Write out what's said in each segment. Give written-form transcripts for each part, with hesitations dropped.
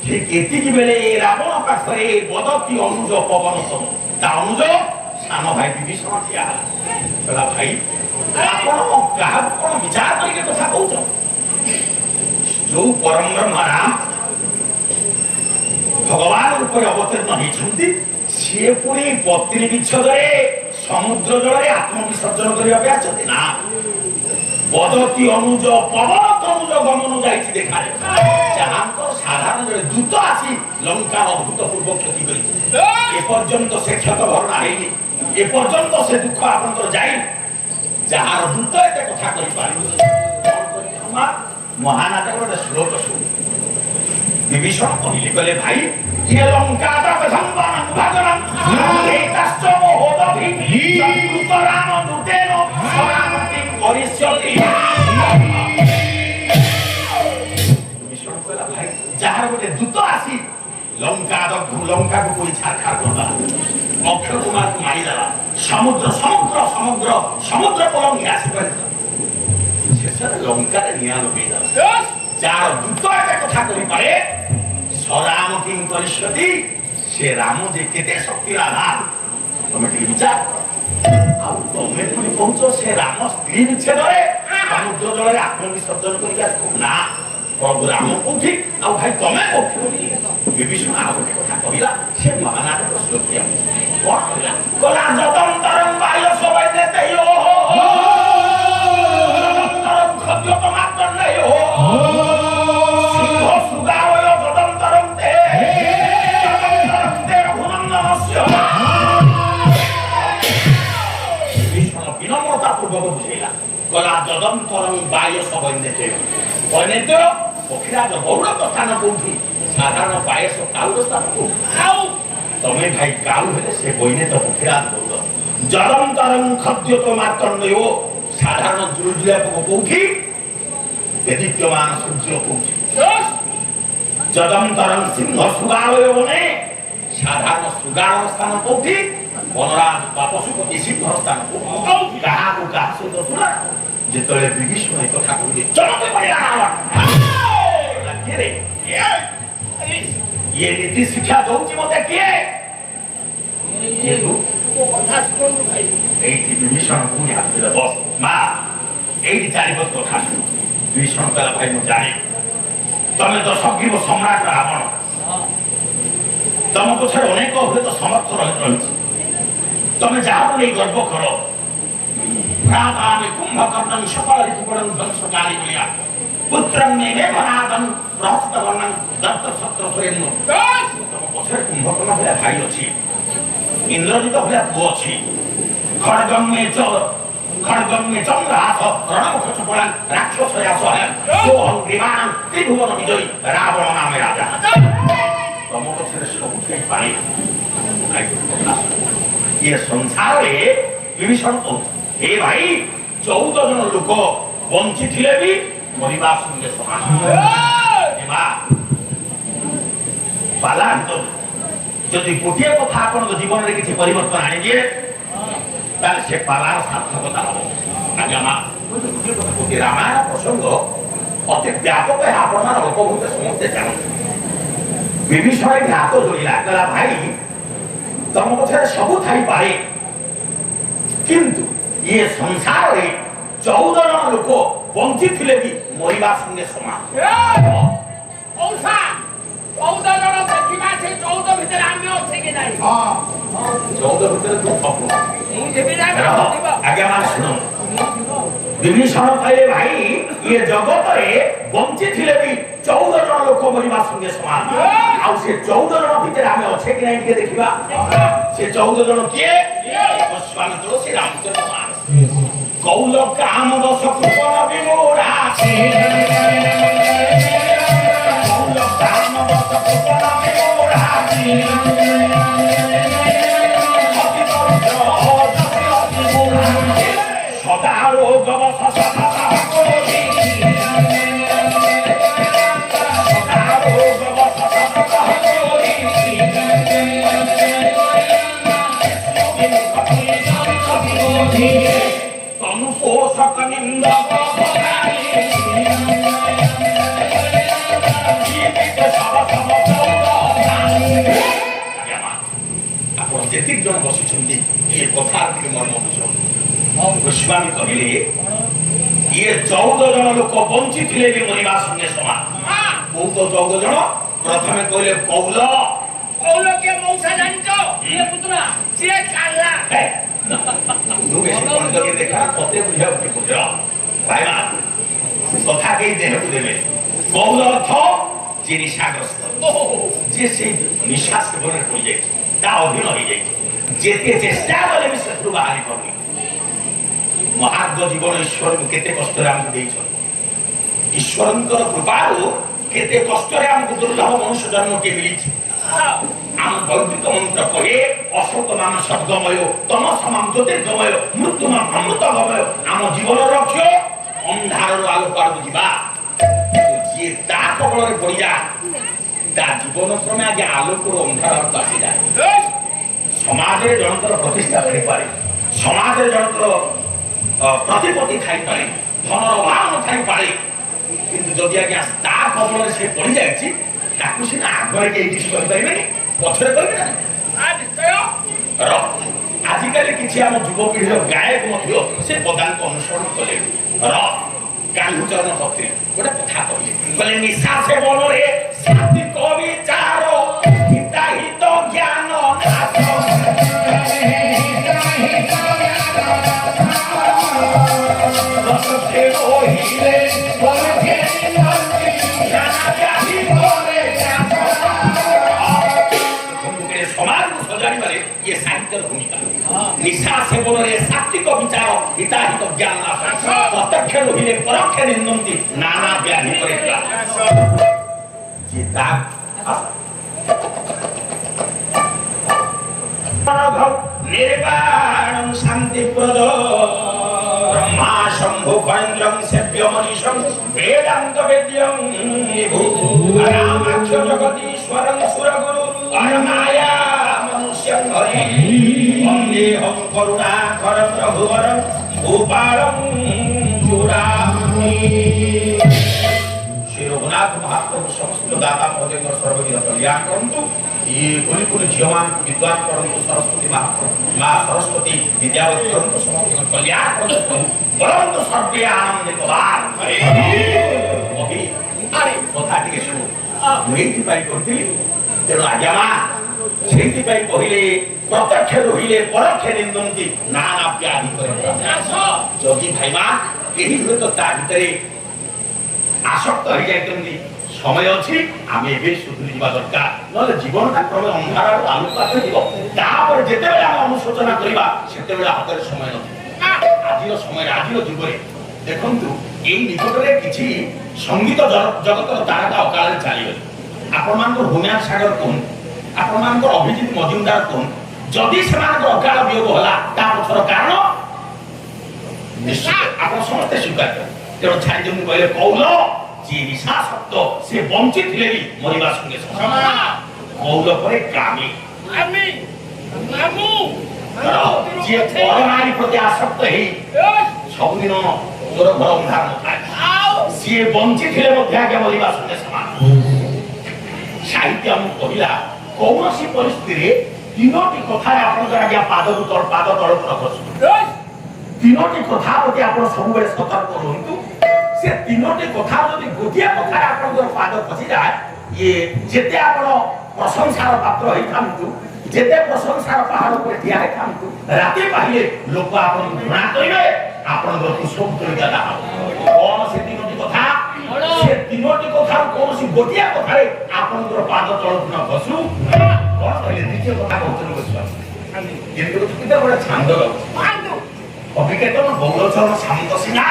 ঠিক এতিকি বেলে রাবণ পাখরে বদতি অনুজ পবনতম তা অনুজ সান ভাই বিভীষণ ঠিয়া ହେଲା ଭାଇ ଆପଣ କାହାକୁ କଣ ବିଚାର କରିକି କଥା କହୁଛ? ଯୋଉ ପରମ ବ୍ରହ୍ମ ରାମ ଭଗବାନ ରୂପରେ ଅବତୀର୍ଣ୍ଣ ହେଇଛନ୍ତି ସିଏ ପୁଣି ପତ୍ନୀ ବିଚ୍ଛେଦରେ ସମୁଦ୍ର ଜଳରେ ଆତ୍ମବିସର୍ଜନ କରିବାକୁ ଆସିଛନ୍ତି ନା ବଦତି ଅନୁଜ ପବନ ତନୁଜ ଗମନ ଯାଇଛି ଦେଖାରେ ଯାହାଙ୍କର ସାଧାରଣ ଜଣେ ଦୂତ ଆସି ଲଙ୍କାର ଅଭୂତପୂର୍ବ କ୍ଷତି କରିଛି ଏପର୍ଯ୍ୟନ୍ତ ସେ କ୍ଷତ ଭରଣା ହେଇନି ଏପର୍ଯ୍ୟନ୍ତ ସେ ଦୁଃଖ ଆପଣଙ୍କର ଯାଇନି ଯାହାର ଦୂତ ଏତେ କଥା କରିପାରିବ ମହାନାଥ ଗୋଟେ ଶ୍ଲୋକ ଶୁଣି ବିଭୀଷଣ କହିଲେ କହିଲେ ଭାଇ ये लंका तक संपन्न भगवान एतश्च मोहोदभि संकृत राम दूतेन सरामति करिष्यति विष्णु कहला भाई जहार गोटे दूत आसी लंका को कोई छारखार करदा अक्षय कुमार को मारी देला समुद्र समुद्र समुद्र समुद्र पलंग आसी कर शेषर लंका रे निया लगे देला जार दूत एते कथा करि पारे सराम किं करिष्यति से राम जे केते शक्ति आधार तमे के विचार आ तमे पुनी पहुंचो से राम स्त्री विच्छेद रे समुद्र जल रे आत्मविसर्जन करिया ना प्रभु राम कोठी आ भाई तमे कोठी विभीषण आ गोटे कथा कहिला से महानाथ को श्लोक दिया कोन कहिला कला जतम तरम बाय सबै देते हो जतम तरम खद्य तमात्र नहीं हो सिंह सुगाव विनम्रता पूर्वक बुझेला गला जदंतरं बाय सबैनेते बनेते पखिराज गौड़ कथा न कोठी साधारण पायस काउर स्थान को आउ तमे भाई काउ हेले से बइने तो पखिराज गौड़ जदंतरं खद्य तो मार्तण्यो साधारण जुलजुला को कोठी वेदित्यमान सूर्य कोठी जदंतरं सिंह सुगावय बने साधारण सुगार स्थान कोठी बनराज पशुपति सिंह स्थान को कहा को कहा से तो सुना जेतले विभीषण एक कथा कहले चलते पड़िया के रे ये नीति शिक्षा दउची मते के ये तो कथा सुन भाई एठी विभीषण को हाथ दे बस मां एठी चारि बस कथा विभीषण कहला भाई मु जाने तमे तो सग्रीव सम्राट रावण तमको छाड़ अनेक हुए तो समर्थ रही तमे जाओ नहीं गर्व करो भ्राता में कुंभकर्णं सकल ऋतुपरं वंशकाली बलिया पुत्रं में भनादं प्रहस्तवर्णं दत्त सत्र सुरेन्द्र तम पछे कुंभकर्ण भले भाई अछि इंद्रजित भले पुओ अछि खड्गं में चंद्रहास रणमुख चपलां राक्षस यासह सोहं ग्रीवाणं त्रिभुवन विजयी रावण नामे राजा तम पछे सब उठे पाए ये संसार रे विभीषण को हे भाई 14 जन लोक बंची थिले भी मरिबा संगे समान एबा पाला तो जदि गोटे कथा आपन जीवन रे किछि परिवर्तन आनि दिए ताले से पालार सार्थकता हो आज्ञा मा गोटे कथा कोटी रामायण प्रसंग अति व्यापक है आपन मान उपभूत समस्त जान विभीषण के हाथ जोड़िला कहला भाई तम पछे सब थाई पारे किंतु ये संसार रे 14 जन लोक बंची थिले भी मरिबा संगे समान औसा 14 जन देखिबा से 14 भीतर आमे होथे के नाही हां 14 भीतर तू थपु ई देबी ना आगे मान सुनो विभीषण कहले भाई ये जगत रे बंची थिले भी 14 जन लोक मरिबा संगे समान आ से 14 जन भीतर आमे होथे के नाही के देखिबा से 14 जन किए स्वामी तुलसी रामचंद्र मानस कौल काम दश कृपण विमूढ़ा कौल काम दश कृपण विमूढ़ा सदा रोग बस सदा कोटि सदा रोग बस सदा कोटि तनु पोषक निंदा जीवित सब ଜଣ ବସିଛନ୍ତି ଇଏ କଥା ଟିକେ ମର୍ମ ବୁଝ। ଗୋସ୍ୱାମୀ କହିଲେ ଇଏ 14 ଜଣ ଲୋକ ବଞ୍ଚିଥିଲେ ବି ମରିବା ସଙ୍ଗେ ସମାନ। କୋଉ ତ 14 ଜଣ? ପ୍ରଥମେ କହିଲେ କୌଲ। କୌଲ କେ ମଉସା ଜାଣିଛ? ଇଏ ପୁତୁରା ସିଏ କାଲା। ତୁ ବେଶୀ ପଣ୍ଡ କି ଦେଖା ତତେ ବୁଝାଉ କି ବୁଝ ଭାଇମା କଥା କେହି ଦେହକୁ ଦେବେ। କୌଲ ଅର୍ଥ ଯିଏ ନିଶାଗ୍ରସ୍ତ, ଯିଏ ସେଇ ନିଶା ସେବନରେ ପଡ଼ିଯାଇଛି, ତା ଅଧୀନ ହେଇଯାଇଛି, ଯେତେ ଚେଷ୍ଟା କଲେ ବି ସେଥିରୁ ବାହାରି ପାରୁନି। ମହାର୍ଘ ଜୀବନ ଈଶ୍ୱରଙ୍କୁ କେତେ କଷ୍ଟରେ ଆମକୁ ଦେଇଛନ୍ତି। ଈଶ୍ୱରଙ୍କର କୃପାରୁ କେତେ କଷ୍ଟରେ ଆମକୁ ଦୁର୍ଲଭ ମନୁଷ୍ୟ ଜନ୍ମଟିଏ ମିଳିଛି। ଆମ ବୈଦିକ ମନ୍ତ୍ର କହେ ଅଶୋକ ମାନ ସଦ୍ଗମୟ ତମସ ମାମ ଜ୍ୟୋତିର୍ଗମୟ ମୃତ୍ୟୁ ମାମ ଅମୃତ ଗମୟ। ଆମ ଜୀବନ ରକ୍ଷ ଅନ୍ଧାରରୁ ଆଲୋକ ଆଡ଼କୁ ଯିବା। ଯିଏ ତା କବଳରେ ପଡ଼ିଯାଏ ତା ଜୀବନ କ୍ରମେ ଆଗେ ଆଲୋକରୁ ଅନ୍ଧାର ଆଡ଼କୁ ଆସିଯାଏ। ସମାଜରେ ଜଣଙ୍କର ପ୍ରତିଷ୍ଠା ଥାଇପାରେ, ସମାଜରେ ଜଣଙ୍କର ପ୍ରତିପତ୍ତି ଥାଇପାରେ, ଧନର ଅଭାବ ନଥାଇପାରେ, କିନ୍ତୁ ଯଦି ଆଜ୍ଞା ତା କବଳରେ ସେ ପଡ଼ିଯାଇଛି ତାକୁ ସିନା ଆଗରେ କେହି କିଛି କରିପାରିବେନି, ପଛରେ କରିବେ ନା। ଆଜିକାଲି କିଛି ଆମ ଯୁବପିଢ଼ିର ଗାୟକ ମଧ୍ୟ ସେ ପଦାଙ୍କ ଅନୁସରଣ କଲେ। କାହ୍ନୁଚରଣ ପତ୍ରୀ ଗୋଟେ କଥା କହିଲେ ନିଶା ସେବନରେ ସାତ୍ଵିକ ବିଚାର ହିତାହିତ ଜ୍ଞାନ ସମାଜକୁ ସଜାଡ଼ିବାରେ ଇଏ ସାହିତ୍ୟର ଭୂମିକା। ନିଶା ସେବନରେ ସାତ୍ଵିକ ବିଚାର ହିତାହିତ ଜ୍ଞାନ ପ୍ରତ୍ୟକ୍ଷ ରହିଲେ ପରୋକ୍ଷ ନିନ୍ଦନ୍ତି ନାନା ବ୍ୟାଧି କରିଥିଲା। निर्वाणं शान्तिप्रदं ब्रह्मा शम्भु फणेन्द्रं सेव्य मनीषं वेदान्त वेद्यं रामाख्य जगदीश्वरं सुरगुरु अरमाया मनुष्यं हरि वन्देऽहं करुणाकरं रघुवरं भूपालं चूडामणि। श्री रघुनाथ महाप्रभु समस्त दाता महोदय सर्वविध कल्याण करंतु। ये कोली कोली जीवन विद्वान करंतु। सरस्वती माँ सरस्वती विद्यावती करंतु। समस्त कल्याण करंतु। परंतु सर्वे आनंद प्रदान करे। अभी अरे कथा टिके सुनो मेथि पाई करथि तेरो आज्ञा सेति पाई कहिले प्रत्यक्ष रहिले परोक्ष निंदंती नाना व्याधि करे। जदि भाईमा केही हुए तो ता भितरे आसक्त हो जाइतंती समय अछि आमे एबे सुधुरी जिबा दरकार नले जीवनटा क्रमे अंधार आलोक आसीबो। तापर जेते बेला हम अनुशोचना करिबा सेते बेला हातरे समय नथि। आजिर समय आजिर जुगरे देखंतु एई निकटरे किछि संगीत जगतर तारका अकाले चालिगले। आपण मानकर भूमिया सागर कोन, आपण मानकर अभिजीत मजुमदार कोन, जदि सेमानकर अकाल वियोग होला ता पछर कारण निश्चित आपण समस्त स्वीकार कर। तेरो छाई जमु कहले कौल जी निशा सत्य से वंचित ଥିଲେ ବି ମରିବା ସଙ୍ଗେ ସମାନ। କୌଲ ପରେ କାମୀ আমি মামু ଯିଏ ପରନାରୀ ପ୍ରତି ଆସକ୍ତ ହେଇ ସବୁଦିନ ତୋର ଘର ଅନ୍ଧାର ନଥାଏ ସିଏ ବଞ୍ଚିଥିଲେ ମଧ୍ୟ ଆଜ୍ଞା ମରିବା ସଙ୍ଗେ ସମାନ। ସାହିତ୍ୟ ଆମକୁ କହିଲା କୌଣସି ପରିସ୍ଥିତିରେ ତିନୋଟି କଥାରେ ଆପଣଙ୍କର ଆଜ୍ଞା ପାଦ ତଳକୁ ରଖନ୍ତୁ। ତିନୋଟି କଥା ପ୍ରତି ଆପଣ ସବୁବେଳେ ସତର୍କ ରୁହନ୍ତୁ। से तीनोटी कथा जदि गोटिया कथा आपनकर पाद खसी जाए ये जेते आपण प्रशंसार पात्र होई थांतु जेते प्रशंसार पहाड़ पर ठिया होई थांतु राती पाहिले लोक आपण घृणा करिवे आपनकर पुष्प तोइदा ना कोन से तीनोटी कथा कोन से गोटिया कथा रे आपनकर पाद तळ न खसु कोन कहले द्वितीय कथा कहतन बसवा किंतु किते बडा छांद अभिकेतन बौलचरण शांत सिंहा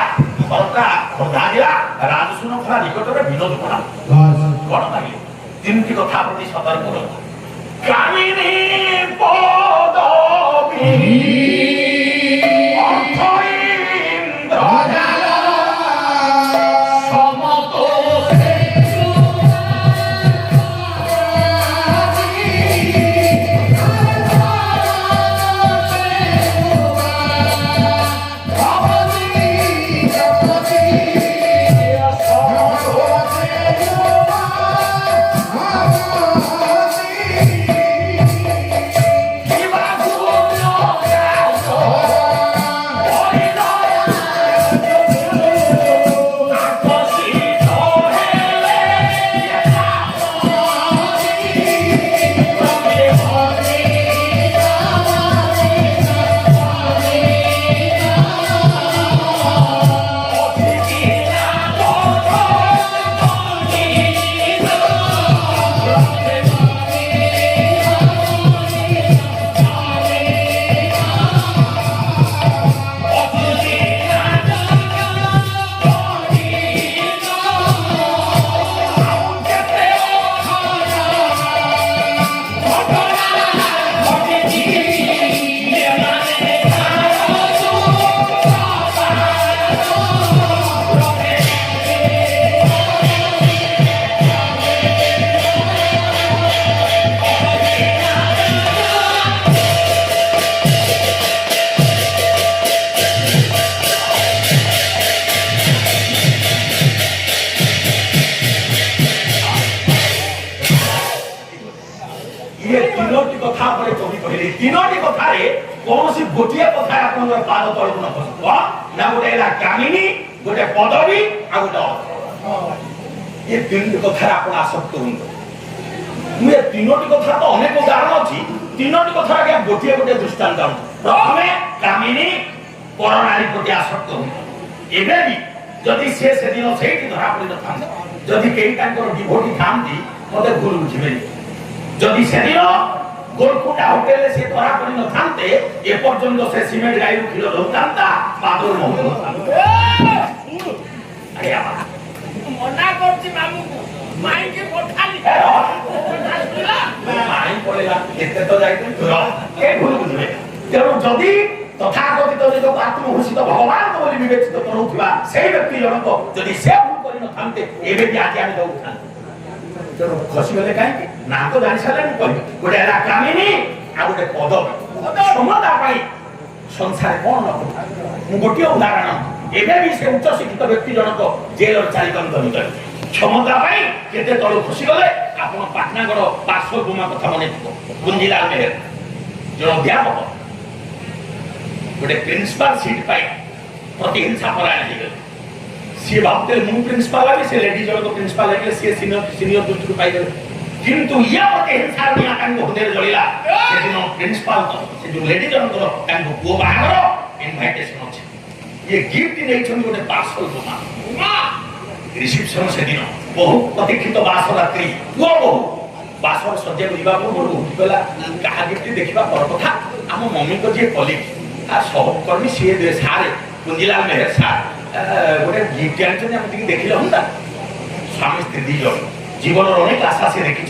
भरता खोर्धाजिला राजसुन खरा निकटरे विनोद पड़ा कौन कहले तीनटी कथा प्रति सतर्क रह। कामिनी पदवी अर्थ इंद्रजाल समतोषे Viva ये तीनोटी कथा पर कवि कहले तीनोटी कथारे कोनोसी गोटिए कथा आपनर पाद तळକୁ न खसुवा ना गोटे एला कामिनी गोटे पदवी आ गोटे अर्थ ये तीनोटी कथा आपण आसक्त हुंतो मु ये तीनोटी कथा तो अनेक उदाहरण अछि तीनोटी कथा के गोटिए गोटे दृष्टांत प्रथमे कामिनी परनारी गोटे आसक्त हुंतो एबे भी जदि से दिन सेठी धरा पड़ी न थांदा जदि केई तांकर डिभोटी थांदी मते भूल बुझिबेनी जदि से दिन गोलकुंडा होटेल से धरा पड़ी न थांते ए पर्यंत से सीमेंट गाई किलो धोतांता पादर मोह अरे आमा मना करछि मामू माई के पठाली माई पड़ेगा एते तो जाई तो के भूल बुझबे तेरो जदि तथाकथित जो आत्मघोषित भगवान बोली विवेचित करूथिबा सेही व्यक्ति जनक जदि से भूल करि न थांते एबे भी आके आमे दउ थांते तेरो खसी गले काहे ना तो जानि साले कहि गोटे एला कामिनी आ गोटे पदवी समता पाई संसार कोन न गोटे उदाहरण एबे भी से उच्च शिक्षित व्यक्ति जनक जेलर चारिकंत निकल क्षमता पाई केते तळु खसी गले आपण पाटनागढ़ पार्श्व गुमा कथा मने कुंजीलाल मेहर जो अध्यापक गोटे प्रिंसिपल सीट पाई प्रतिहिंसा परायण हो गए सी भावते मु प्रिंसिपल आबे से लेडी जन को प्रिंसिपल आबे से सीनियर दुष्ट पाई गए किंतु या प्रतिहिंसा नि आकांग होने जलिला से दिन प्रिंसिपल तो से जो लेडी जन को कांग को बाहर इनविटेशन अछि ये गिफ्ट नै छन गोटे पार्सल गुमा रिसेप्शन से दिन बहु प्रतीक्षित बास रात्रि वो बहु बासर सज्जा बुझा पूर्व उठिगला कहा गिफ्ट देखा पर कथा आम मम्मी को जे कलिग आ सहकर्मी सी दे सारे कुंजीलाल मेहर सार गोटे गिफ्ट आनी आम देखिले हम स्वामी स्त्री दी जन जीवन अनेक आशा से देखी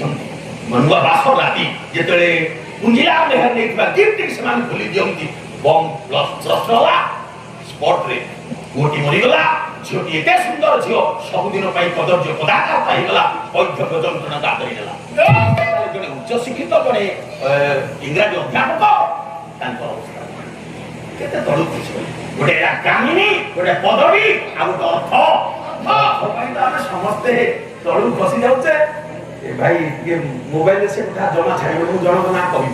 मनुआ बास राति जिते कुंजीलाल मेहर नहीं गिफ्ट से खोली दिखती बम प्लस रसगोला स्पॉट रे गोटी मरीगला झीटी एते सुंदर झील सबुदिन कदर्य पदार्थ पाईगला वैद्य जंत्रणा आदरी देला जड़े उच्च शिक्षित जड़े इंग्राजी अध्यापक केते तळु गोटे कामिनी गोटे पदवी आ गोटे अर्थ आम समस्ते तळु खसी जाऊे भाई ये मोबाइल से कथा जमा छाड़ जनक ना कह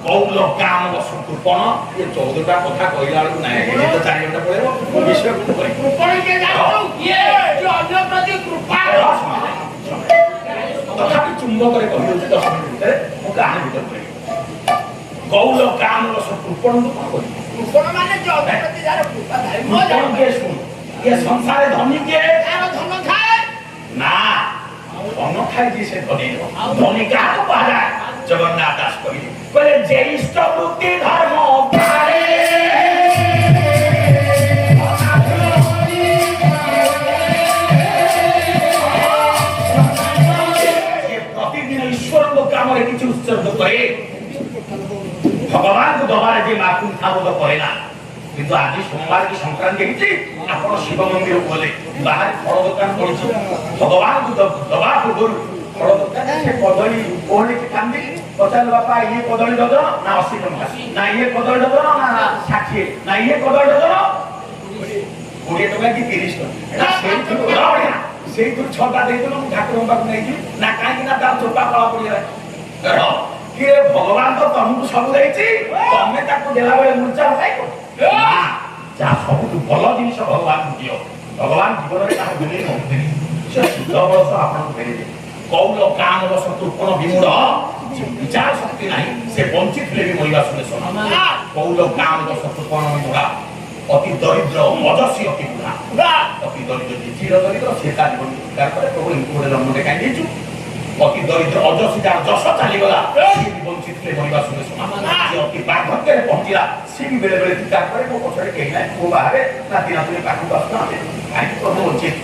कौल काम बसुपन ये 14टा कथा कहला बेलू ना ये तो 4 घंटा पड़े विषय को करी कृपण के जानो ये जो अन्य प्रति कृपा तथापि चुंबक रे कहि दउछि 10 मिनिट रे मो कहानी भीतर पड़े कौल काम बसुपन तो कहि कृपण माने जो अन्य प्रति जार कृपा थाए मो कौन के सुन ये संसार धनी के तार धन थाए ना धन थाए जी से धनी का तो पहला जगन्नाथ दास कहले जे इष्ट वृत्ति धर्म पारे ये प्रतिदिन ईश्वर को काम रे किछ उत्सर्ग करे भगवान को दबारे जे माकुन थाबो तो करे ना किंतु आज सोमवार की संक्रांति हिची आपण शिव मंदिर बोले बाहर फल दुकान पड़छ भगवान को दबा को गुरु फल दुकान से कदली ओहले के कांदी पचाल बापा ये कदली डजन ना 80 टका ना ये कदली डजन ना 60 ना ये कदली डजन 20 टका की 30 टका सेई तो छटा दे देलो ठाकुर बाबा नै कि ना काहे ना तार चोपा कला पड़ी रे कि भगवान तो तुमको सब देछि तमे ताको देला बेले मुर्चा खाइको जा सब तू भलो जिनिस भगवान दियो भगवान जीवन रे काहे देले न से शुद्ध बस आपन फेरे कौल काम बस तुपन विमूढ़ विचार शक्ति नहीं से वंचित ले भी मरिबा सुने समान कौल काम बस तुपन विमूढ़ अति दरिद्र मजसी अति बुढ़ा अति दरिद्र जे चिर दरिद्र से ता जीवन स्वीकार करे प्रभु इनको जन्म दे काई देछु अति दरिद्र अजसी जार जस चली गला से भी वंचित ले मरिबा सुने समान जे अति बार्धक्य रे पहुंचिला से भी बेले बेले स्वीकार करे को पछरे केही ना को बाहरे नाती नातुनी पाखु बसना आई प्रभु वंचित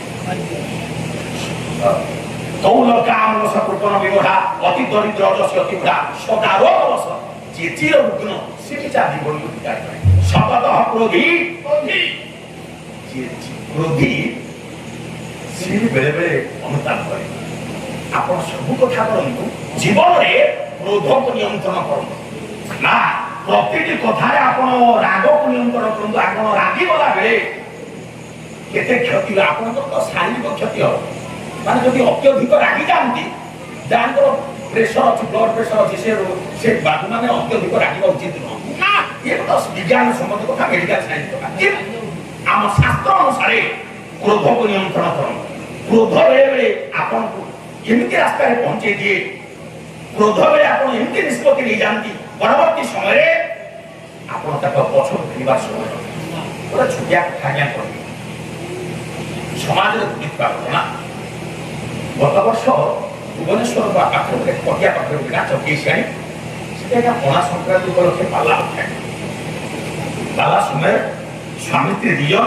कौल काम बस कृपण विमोढ़ा अति दरिद्र अजसी अति बुढ़ा सदा रोग बस जे चिर रुग्ण से भी चाही बोल स्वीकार करे शब्दतः क्रोधी क्रोधी से बेले बेले अनुताप करे आपण सब कथा करंतु जीवन रे क्रोध को नियंत्रण करंतु ना प्रतिटी कथारे आपण राग को नियंत्रण करंतु आपण रागी गला बेले केते क्षति आपण तो शारीरिक क्षति हो माने जदि अत्यधिक रागी जानती जानकर ପ୍ରେସର ଅଛି, ବ୍ଲଡ ପ୍ରେସର ଅଛି, ସେ ବାବୁ ମାନେ ଅତ୍ୟଧିକ ରାଗିବା ଉଚିତ ନୁହଁ। ନା, ଏ ତ ବିଜ୍ଞାନ ସମ୍ମତ କଥା, ମେଡିକାଲ ସାଇନ୍ସ କଥା। ଆମ ଶାସ୍ତ୍ର ଅନୁସାରେ କ୍ରୋଧକୁ ନିୟନ୍ତ୍ରଣ କରନ୍ତୁ। କ୍ରୋଧ ବେଳେ ବେଳେ ଆପଣଙ୍କୁ ଏମିତି ରାସ୍ତାରେ ପହଞ୍ଚେଇ ଦିଏ, କ୍ରୋଧ ବେଳେ ଆପଣ ଏମିତି ନିଷ୍ପତ୍ତି ନେଇଯାଆନ୍ତି, ପରବର୍ତ୍ତୀ ସମୟରେ ଆପଣ ତାଙ୍କ ପଛକୁ ଫେରିବାର ସମୟ ଗୋଟେ ଛୋଟିଆ କଥା ଆଜ୍ଞା କହିବି। ସମାଜରେ ଘଟିଥିବା ଘଟଣା, ଗତ ବର୍ଷ ଭୁବନେଶ୍ୱର ପାଖରେ ଗୋଟେ କଟିଆ ପାଖରେ ଗୋଟେ ଗାଁ ଚକେଇସିଆଣି, ସେଟା ଆଜ୍ଞା ପଣା ସଂକ୍ରାନ୍ତି ଉପଲକ୍ଷେ ପାଲା ଉଠାଏ। ପାଲା ସମୟରେ ସ୍ୱାମୀ ସ୍ତ୍ରୀ ଦି ଜଣ,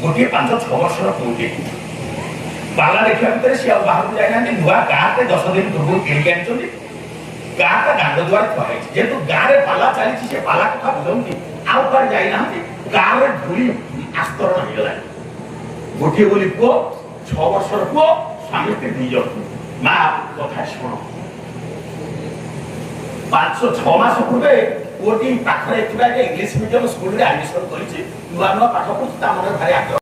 ଗୋଟିଏ 5-6 ବର୍ଷର ପୁଅଟିଏ। ପାଲା ଦେଖିବା ଭିତରେ ସେ ଆଉ ବାହାରକୁ ଯାଇନାହାନ୍ତି, ନୂଆ ଗାଁରେ 10 ଦିନ ପୂର୍ବରୁ କିଣିକି ଆଣିଛନ୍ତି। ଗାଁଟା ଦାଣ୍ଡ ଦୁଆରେ ଥୁଆ ହେଇଛି। ଯେହେତୁ ଗାଁରେ ପାଲା ଚାଲିଛି, ସେ ପାଲା କଥା ବୁଝନ୍ତି, ଆଉ କୁଆଡେ ଯାଇନାହାନ୍ତି। ଗାଁରେ ଧୂଳି ଆସ୍ତରଣ ହେଇଗଲାଣି। ଗୋଟିଏ ବୋଲି ପୁଅ, 6 ବର୍ଷର ପୁଅ, ସ୍ୱାମୀ ସ୍ତ୍ରୀ 2 ଜଣ। ମା କଥା ଶୁଣ, 5-6 ମାସ ପୂର୍ବେ ପୁଅଟି ପାଖରେ ଥିବା ଇଂଲିଶ ମିଡିୟମ ସ୍କୁଲରେ ଆଡମିସନ କରିଛି। ନୂଆ ନୂଆ ପାଠ ପଢୁଛି, ତା ମନରେ ଭାରି ଆଗ୍ରହ